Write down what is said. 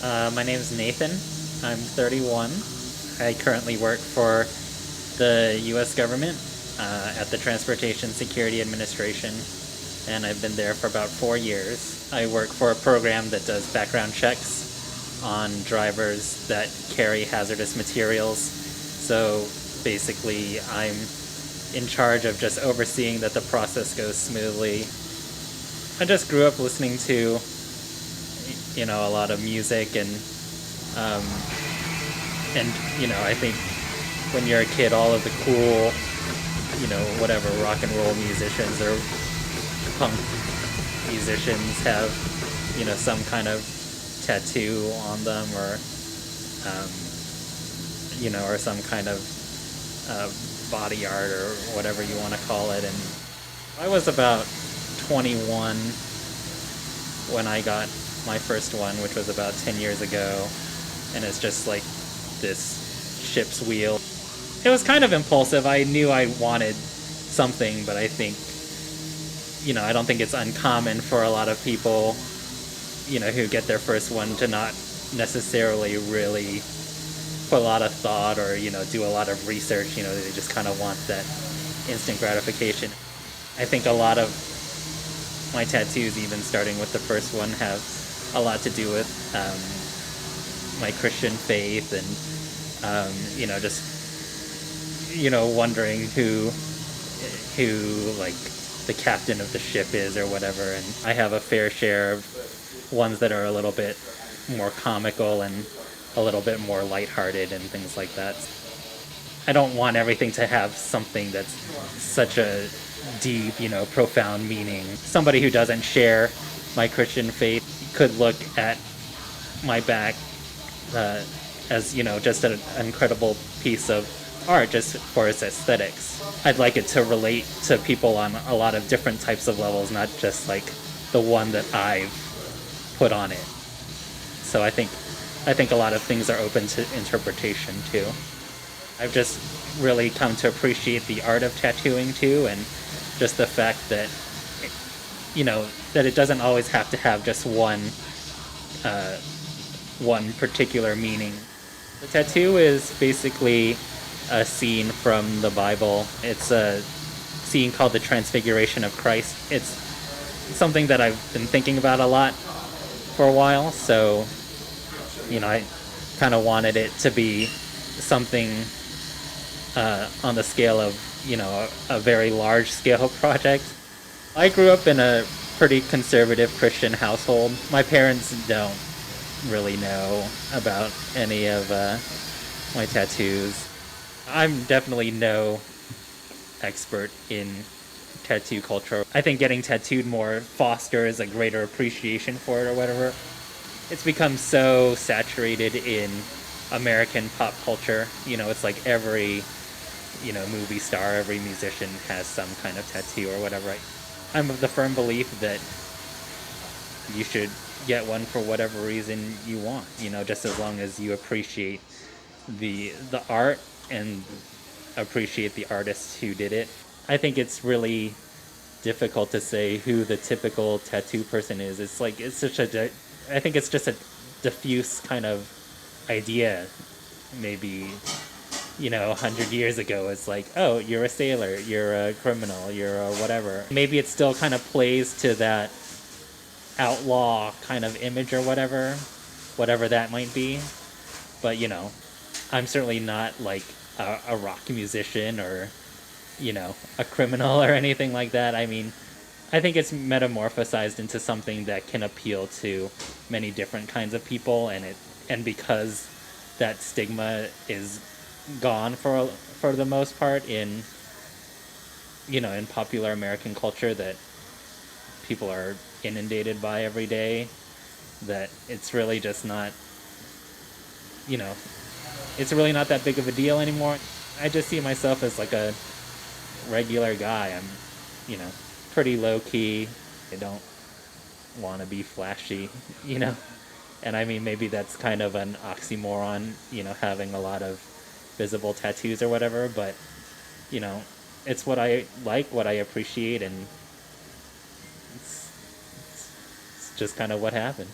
My name is Nathan. I'm 31. I currently work for the U.S. government at the Transportation Security Administration, and I've been there for about 4 years. I work for a program that does background checks on drivers that carry hazardous materials. So basically, I'm in charge of just overseeing that the process goes smoothly. I just grew up listening to a lot of music um, and I think when you're a kid, all of the cool, whatever rock and roll musicians or punk musicians have, some kind of tattoo on them um, or some kind of body art or whatever you want to call it. And I was about 21 when I got my first one, which was about 10 years ago, and it's just like this ship's wheel. It was kind of impulsive. I knew I wanted something, but I think, I don't think it's uncommon for a lot of people, who get their first one to not necessarily really put a lot of thought or, do a lot of research. They just kind of want that instant gratification. I think a lot of my tattoos, even starting with the first one, have a lot to do with my Christian faith and just wondering who like the captain of the ship is or whatever. And I have a fair share of ones that are a little bit more comical and a little bit more lighthearted and things like that. I don't want everything to have something that's such a deep, profound meaning. Somebody who doesn't share my Christian faith could look at my back as, just an incredible piece of art just for its aesthetics. I'd like it to relate to people on a lot of different types of levels, not just like the one that I've put on it. So I think a lot of things are open to interpretation too. I've just really come to appreciate the art of tattooing too, and just the fact that that it doesn't always have to have just one particular meaning. The tattoo is basically a scene from the Bible. It's a scene called the Transfiguration of Christ. It's something that I've been thinking about a lot for a while, so I kind of wanted it to be something on the scale of a very large scale project. I grew up in a pretty conservative Christian household. My parents don't really know about any of my tattoos. I'm definitely no expert in tattoo culture. I think getting tattooed more fosters a greater appreciation for it or whatever. It's become so saturated in American pop culture. It's like every movie star, every musician has some kind of tattoo or whatever. I'm of the firm belief that you should get one for whatever reason you want, just as long as you appreciate the art and appreciate the artist who did it. I think it's really difficult to say who the typical tattoo person is. It's like I think it's just a diffuse kind of idea. Maybe 100 years ago, it's like, oh, you're a sailor, you're a criminal, you're a whatever. Maybe it still kind of plays to that outlaw kind of image or whatever that might be. But, I'm certainly not like a rock musician or, a criminal or anything like that. I mean, I think it's metamorphosized into something that can appeal to many different kinds of people, and because that stigma is gone for the most part in in popular American culture that people are inundated by every day, that it's really just not it's really not that big of a deal anymore. I just see myself as like a regular guy. I'm pretty low key. I don't want to be flashy, and I mean, maybe that's kind of an oxymoron, having a lot of visible tattoos or whatever, but it's what I like, what I appreciate, and it's just kind of what happened.